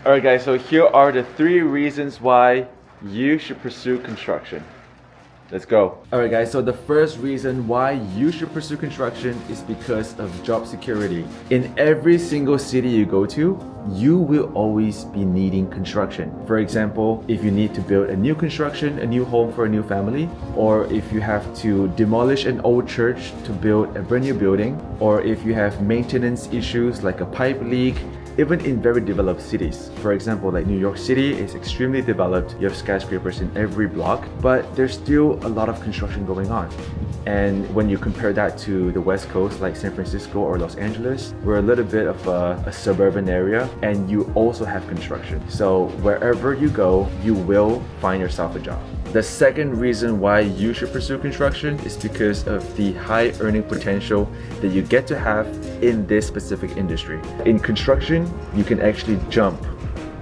Alright guys, so here are the 3 reasons why you should pursue construction. Let's go. Alright guys, so the first reason why you should pursue construction is because of job security. In every single city you go to, you will always be needing construction. For example, if you need to build a new construction, a new home for a new family, or if you have to demolish an old church to build a brand new building, or if you have maintenance issues like a pipe leak, even in very developed cities. For example, like New York City is extremely developed. You have skyscrapers in every block, but there's still a lot of construction going on. And when you compare that to the West Coast, like San Francisco or Los Angeles, we're a little bit of a suburban area, and you also have construction. So wherever you go, you will find yourself a job. The second reason why you should pursue construction is because of the high earning potential that you get to have in this specific industry. In construction, you can actually jump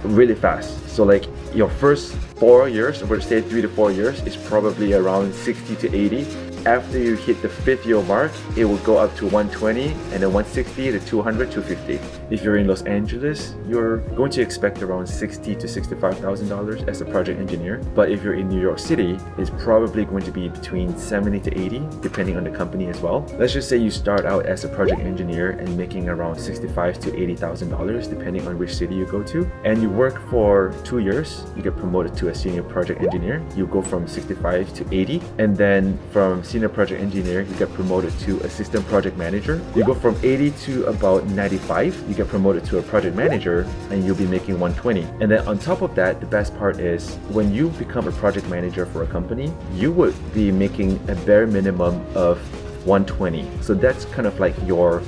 really fast. So like your first 4 years, or say 3 to 4 years, is probably around 60 to 80. After you hit the 5th year mark, it will go up to 120 and then 160 to 200, 250. If you're in Los Angeles, you're going to expect around $60,000 to $65,000 as a project engineer. But if you're in New York City, it's probably going to be between 70 to 80, depending on the company as well. Let's just say you start out as a project engineer and making around $65,000 to $80,000, depending on which city you go to. And you work for 2 years, you get promoted to a senior project engineer. You go from 65 to 80, and then from senior project engineer, you get promoted to assistant project manager. You go from 80 to about 95, you get promoted to a project manager, and you'll be making 120. And then on top of that, the best part is when you become a project manager for a company, you would be making a bare minimum of 120. So that's kind of like your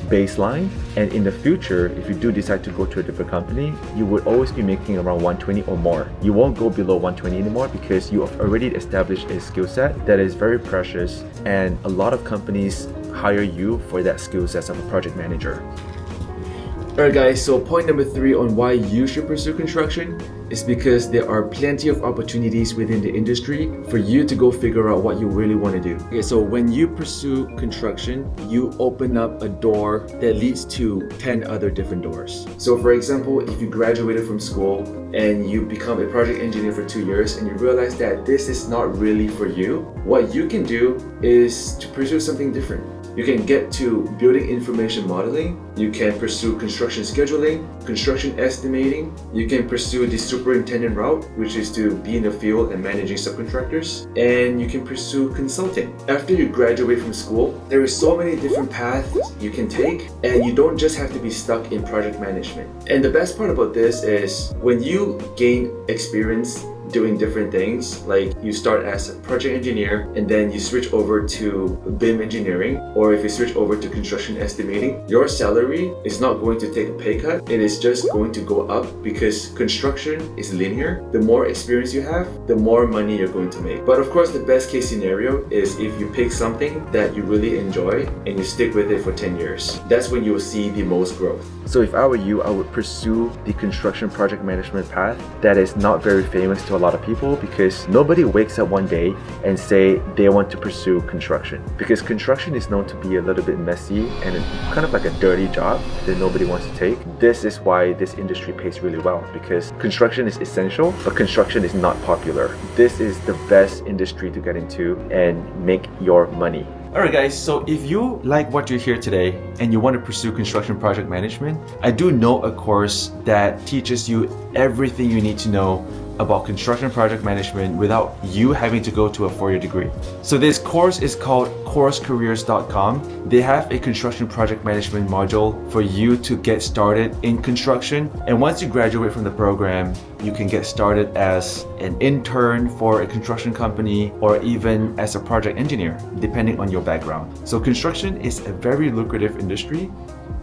baseline. And in the future, if you do decide to go to a different company, you would always be making around 120 or more. You won't go below 120 anymore because you have already established a skill set that is very precious, and a lot of companies hire you for that skill set of a project manager. Alright guys, so point number 3 on why you should pursue construction is because there are plenty of opportunities within the industry for you to go figure out what you really want to do. Okay, so when you pursue construction, you open up a door that leads to 10 other different doors. So for example, if you graduated from school and you become a project engineer for 2 years and you realize that this is not really for you, what you can do is to pursue something different. You can get to building information modeling, you can pursue construction scheduling, construction estimating, you can pursue the superintendent route, which is to be in the field and managing subcontractors, and you can pursue consulting. After you graduate from school, there is so many different paths you can take, and you don't just have to be stuck in project management. And the best part about this is when you gain experience doing different things, like you start as a project engineer and then you switch over to BIM engineering, or if you switch over to construction estimating, your salary is not going to take a pay cut. It is just going to go up because construction is linear. The more experience you have, the more money you're going to make. But of course, the best case scenario is if you pick something that you really enjoy and you stick with it for 10 years. That's when you will see the most growth. So if I were you, I would pursue the construction project management path that is not very famous to a lot of people, because nobody wakes up one day and say they want to pursue construction, because construction is known to be a little bit messy and kind of like a dirty job that nobody wants to take. This is why this industry pays really well, because construction is essential, but construction is not popular. This is the best industry to get into and make your money. Alright guys, so if you like what you hear today and you want to pursue construction project management, I do know a course that teaches you everything you need to know about construction project management without you having to go to a 4-year degree. So this course is called coursecareers.com. They have a construction project management module for you to get started in construction. And once you graduate from the program, you can get started as an intern for a construction company or even as a project engineer, depending on your background. So construction is a very lucrative industry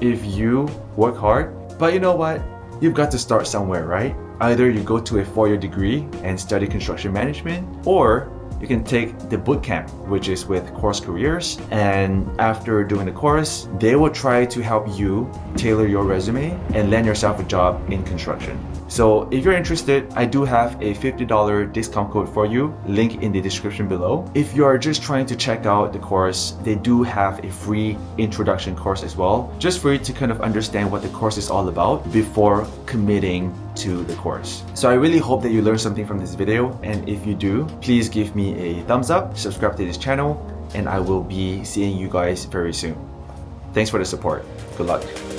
if you work hard. But you know what? You've got to start somewhere, right? Either you go to a 4-year degree and study construction management, or you can take the bootcamp, which is with Course Careers. And after doing the course, they will try to help you tailor your resume and land yourself a job in construction. So if you're interested, I do have a $50 discount code for you, link in the description below. If you are just trying to check out the course, they do have a free introduction course as well, just for you to kind of understand what the course is all about before committing to the course. So I really hope that you learned something from this video, and if you do, please give me a thumbs up, subscribe to this channel, and I will be seeing you guys very soon. Thanks for the support. Good luck.